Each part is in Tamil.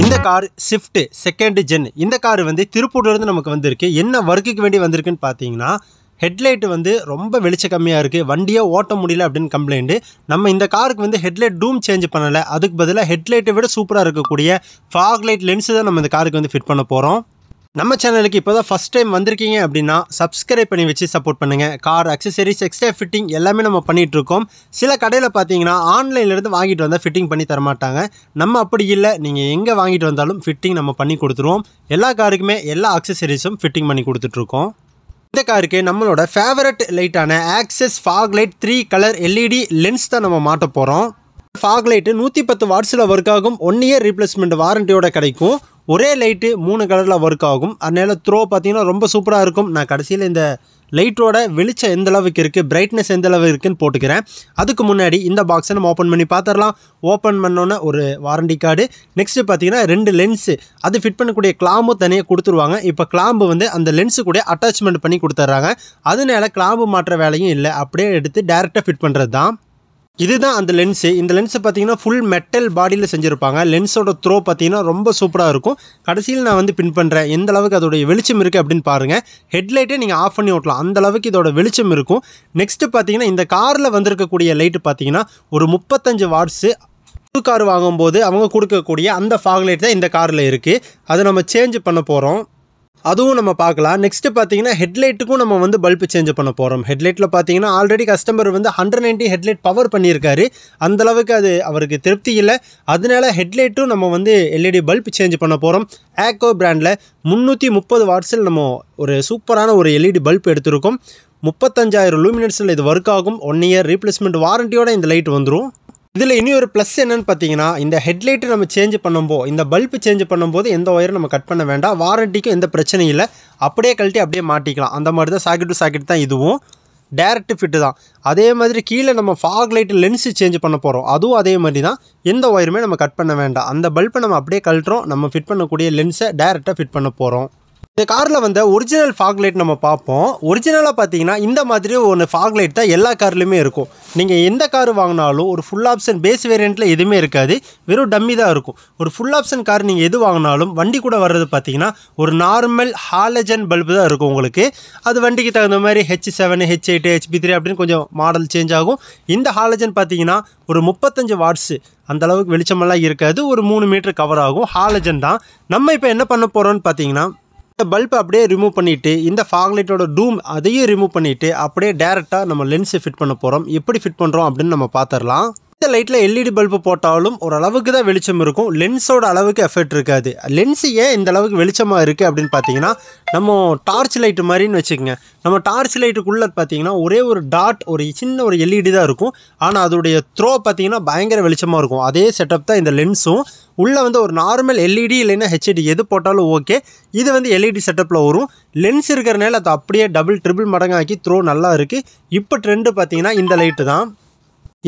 இந்த கார் ஸ்விஃப்ட் செகண்ட் ஜென். இந்த கார் வந்து திருப்பூர்லேருந்து நமக்கு வந்திருக்கு. என்ன ஒர்க்குக்கு வேண்டி வந்திருக்குன்னு பார்த்தீங்கன்னா, ஹெட்லைட் வந்து ரொம்ப வெளிச்சம் கம்மியாக இருக்குது, வண்டியை ஓட்ட முடியல அப்படின்னு கம்ப்ளைண்ட்டு. நம்ம இந்த காருக்கு வந்து ஹெட்லைட் டூம் சேஞ்ச் பண்ணலை, அதுக்கு பதிலாக ஹெட்லைட்டை விட சூப்பராக இருக்கக்கூடிய ஃபாக் லைட் லென்ஸு தான் நம்ம இந்த காருக்கு வந்து ஃபிட் பண்ண போகிறோம். நம்ம சேனலுக்கு இப்போ தான் ஃபஸ்ட் டைம் வந்திருக்கீங்க அப்படின்னா சப்ஸ்கிரைப் பண்ணி வச்சு சப்போர்ட் பண்ணுங்கள். கார் அக்சசரிஸ் எக்ஸ்ட்ரா ஃபிட்டிங் எல்லாமே நம்ம பண்ணிகிட்ருக்கோம். சில கடையில் பார்த்தீங்கன்னா ஆன்லைன்லேருந்து வாங்கிட்டு வந்தால் ஃபிட்டிங் பண்ணி தரமாட்டாங்க. நம்ம அப்படி இல்லை, நீங்கள் எங்கே வாங்கிட்டு வந்தாலும் ஃபிட்டிங் நம்ம பண்ணி கொடுத்துருவோம். எல்லா காருக்குமே எல்லா அக்சசரிஸும் ஃபிட்டிங் பண்ணி கொடுத்துட்ருக்கோம். இந்த காருக்கு நம்மளோட ஃபேவரட் லைட்டான access fog light 3 colour LED lens தான் நம்ம மாட்ட போகிறோம். ஃபாக் லைட்டு 110 வாட்ஸில் ஒர்க் ஆகும். 1 இயர் ரீப்ளேஸ்மெண்ட் வாரண்டியோட கிடைக்கும். ஒரே லைட்டு 3 கலரில் ஒர்க் ஆகும். அதனால த்ரோ பார்த்தீங்கன்னா ரொம்ப சூப்பராக இருக்கும். நான் கடைசியில் இந்த லைட்டோட வெளிச்சம் எந்த அளவுக்கு இருக்குது, பிரைட்னஸ் எந்த அளவுக்கு இருக்குன்னு போட்டுக்கிறேன். அதுக்கு முன்னாடி இந்த பாக்ஸை நம்ம ஓப்பன் பண்ணி பார்த்துடலாம். ஓப்பன் பண்ணோன்னே ஒரு வாரண்டி கார்டு, நெக்ஸ்ட்டு பார்த்தீங்கன்னா 2 லென்ஸு, அது ஃபிட் பண்ணக்கூடிய கிளாம்பு தனியாக கொடுத்துருவாங்க. இப்போ கிளாம்பு வந்து அந்த லென்ஸு கூட அட்டாச்மெண்ட் பண்ணி கொடுத்துட்றாங்க. அதனால கிளாம்பு மாற்ற வேலையும் இல்லை, அப்படியே எடுத்து டேரெக்டாக ஃபிட் பண்ணுறது தான். இதுதான் அந்த லென்ஸு. இந்த லென்ஸை பார்த்தீங்கன்னா ஃபுல் மெட்டல் பாடியில் செஞ்சுருப்பாங்க. லென்ஸோட த்ரோ பார்த்தீங்கன்னா ரொம்ப சூப்பராக இருக்கும். கடைசியில் நான் வந்து பின் பண்ணுறேன், எந்த அளவுக்கு அதோடைய வெளிச்சம் இருக்குது அப்படின்னு பாருங்கள். ஹெட்லைட்டே நீங்கள் ஆஃப் பண்ணி ஓட்டலாம், அந்த அளவுக்கு இதோட வெளிச்சம் இருக்கும். நெக்ஸ்ட்டு பார்த்தீங்கன்னா இந்த காரில் வந்திருக்கக்கூடிய லைட்டு பார்த்தீங்கன்னா ஒரு 35 வாட்ஸு. புது கார் வாங்கும்போது அவங்க கொடுக்கக்கூடிய அந்த ஃபாக் லைட் தான் இந்த காரில் இருக்குது. அதை நம்ம சேஞ்ச் பண்ண போகிறோம், அதுவும் நம்ம பார்க்கலாம். நெக்ஸ்ட்டு பார்த்தீங்கன்னா ஹெட்லைட்டுக்கும் நம்ம வந்து பல்பு சேஞ்ச் பண்ண போகிறோம். ஹெட்லைட்டில் பார்த்தீங்கன்னா ஆல்ரெடி கஸ்டமர் வந்து 190 ஹெட்லைட் பவர் பண்ணியிருக்காரு. அந்தளவுக்கு அது அவருக்கு திருப்தி இல்லை. அதனால ஹெட்லைட்டும் நம்ம வந்து எல்இடி பல்ப் சேஞ்ச் பண்ண போகிறோம். ஆக்கோ பிராண்டில் 330 வாட்ஸில் நம்ம ஒரு சூப்பரான ஒரு எல்இடி பல்ப் எடுத்திருக்கோம். 35,000 லூமினட்ஸில் இது ஒர்க் ஆகும். 1 இயர் ரீப்ளேஸ்மெண்ட் வாரண்டியோட இந்த லைட் வந்துடும். இதில் இனி ஒரு ப்ளஸ் என்னென்னு பார்த்தீங்கன்னா, இந்த ஹெட்லைட்டு நம்ம சேஞ்ச் பண்ணும்போது, இந்த பல்ப்பு சேஞ்ச் பண்ணும்போது எந்த ஒயரும் நம்ம கட் பண்ண வேண்டாம். வாரண்டிக்கும் எந்த பிரச்சனையும் இல்லை, அப்படியே கழட்டி அப்படியே மாட்டிக்கலாம். அந்த மாதிரி தான் சாக்கெட் டு சாக்கெட் தான் இதுவும். டேரக்ட் ஃபிட்டு தான். அதே மாதிரி கீழே நம்ம ஃபாக் லைட்டு லென்ஸு சேஞ்ச் பண்ண போகிறோம், அதுவும் அதே மாதிரி தான். எந்த ஒயருமே நம்ம கட் பண்ண வேண்டாம். அந்த பல்பை நம்ம அப்படியே கழட்டுறோம், நம்ம ஃபிட் பண்ணக்கூடிய லென்ஸை டேரெக்டாக ஃபிட் பண்ண போகிறோம். இந்த காரில் வந்து ஒரிஜினல் ஃபாக் லைட் நம்ம பார்ப்போம். ஒரிஜினலாக பார்த்தீங்கன்னா இந்த மாதிரி ஒன்று ஃபாக் லைட் தான் எல்லா கார்லையுமே இருக்கும். நீங்கள் எந்த கார் வாங்கினாலும் ஒரு ஃபுல் ஆப்ஷன் பேஸ் வேரியண்ட்டில் எதுவுமே இருக்காது, வெறும் டம்மி தான் இருக்கும். ஒரு ஃபுல் ஆப்ஷன் கார் நீங்கள் எது வாங்கினாலும் வண்டி கூட வர்றது பார்த்தீங்கன்னா ஒரு நார்மல் ஹாலஜன் பல்பு தான் இருக்கும் உங்களுக்கு. அது வண்டிக்கு தகுந்த மாதிரி H7, H8, HP3 அப்படின்னு கொஞ்சம் மாடல் சேஞ்ச் ஆகும். இந்த ஹாலஜன் பார்த்தீங்கன்னா ஒரு 35 வாட்ஸு, அந்தளவுக்கு வெளிச்சமெல்லாம் இருக்காது. ஒரு 3 மீட்டர் கவர் ஆகும். ஹாலஜன் தான். நம்ம இப்போ என்ன பண்ண போகிறோம்னு பார்த்தீங்கன்னா, இந்த பல்பை அப்படியே ரிமூவ் பண்ணிவிட்டு இந்த ஃபாக் லைட்டோட டூம் அதையும் ரிமூவ் பண்ணிவிட்டு அப்படியே டேரெக்டாக நம்ம லென்ஸை ஃபிட் பண்ண போகிறோம். எப்படி ஃபிட் பண்ணுறோம் அப்படின்னு நம்ம பார்த்துடலாம். இந்த லைட்டில் எல்இடி பல்பு போட்டாலும் ஒரு அளவுக்கு தான் வெளிச்சம் இருக்கும், லென்ஸோட அளவுக்கு எஃபெக்ட் இருக்காது. லென்ஸு ஏன் இந்த அளவுக்கு வெளிச்சமாக இருக்குது அப்படின்னு பார்த்தீங்கன்னா, நம்ம டார்ச் லைட்டு மாதிரின்னு வச்சுக்கோங்க. நம்ம டார்ச் லைட்டுக்குள்ளே பார்த்தீங்கன்னா ஒரே ஒரு டாட், ஒரு சின்ன ஒரு எல்இடி தான் இருக்கும். ஆனால் அதோடைய த்ரோ பார்த்தீங்கன்னா பயங்கர வெளிச்சமாக இருக்கும். அதே செட்டப் தான் இந்த லென்ஸும். உள்ளே வந்து ஒரு நார்மல் எல்இடி இல்லைன்னா ஹெச்டி எது போட்டாலும் ஓகே. இது வந்து எல்இடி செட்டப்பில் வரும். லென்ஸ் இருக்கிறனால அது அப்படியே டபுள் ட்ரிபிள் மடங்காக்கி த்ரோ நல்லா இருக்குது. இப்போ ட்ரெண்டு பார்த்தீங்கன்னா இந்த லைட்டு தான்.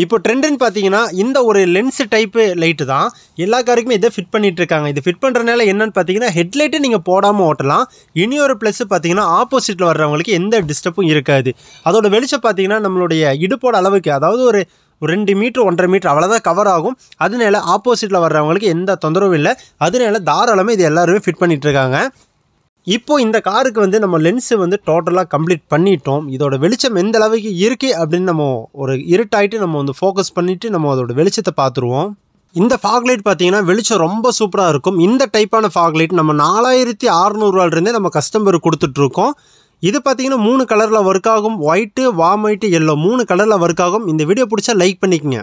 இப்போ ட்ரெண்டுன்னு பார்த்தீங்கன்னா இந்த ஒரு லென்ஸ் டைப்பு லைட்டு தான் எல்லா காருக்குமே இதை ஃபிட் பண்ணிகிட்டு இருக்காங்க. இது ஃபிட் பண்ணுறதுனால என்னென்னு பார்த்தீங்கன்னா ஹெட்லைட்டு நீங்கள் போடாமல் ஓட்டலாம். இனி ஒரு ப்ளஸ் பார்த்தீங்கன்னா ஆப்போசிட்டில் வர்றவங்களுக்கு எந்த டிஸ்டர்பும் இருக்காது. அதோட வெளிச்சம் பார்த்தீங்கன்னா நம்மளுடைய இடுப்போட அளவுக்கு, அதாவது ஒரு 2 மீட்டர் 1.5 மீட்டர் அவ்வளோதான் கவர் ஆகும். அதனால ஆப்போசிட்டில் வர்றவங்களுக்கு எந்த தொந்தரவும் இல்லை. அதனால தாராளமாக இது எல்லாருமே ஃபிட் பண்ணிகிட்ருக்காங்க. இப்போது இந்த காருக்கு வந்து நம்ம லென்ஸு வந்து டோட்டலாக கம்ப்ளீட் பண்ணிட்டோம். இதோட வெளிச்சம் எந்த அளவுக்கு இருக்குது அப்படின்னு நம்ம ஒரு இருட்டாயிட்டு நம்ம வந்து ஃபோக்கஸ் பண்ணிவிட்டு நம்ம அதோட வெளிச்சத்தை பார்த்துருவோம். இந்த ஃபாக் லைட் பார்த்தீங்கன்னா வெளிச்சம் ரொம்ப சூப்பராக இருக்கும். இந்த டைப்பான ஃபாக் லைட் நம்ம 4600 நம்ம கஸ்டமருக்கு கொடுத்துட்ருக்கோம். இது பார்த்தீங்கன்னா 3 கலரில் ஒர்க் ஆகும். ஒயிட்டு, வார்ம் ஒயிட்டு, எல்லோ 3 கலரில் ஒர்க் ஆகும். இந்த வீடியோ பிடிச்சா லைக் பண்ணிக்கங்க.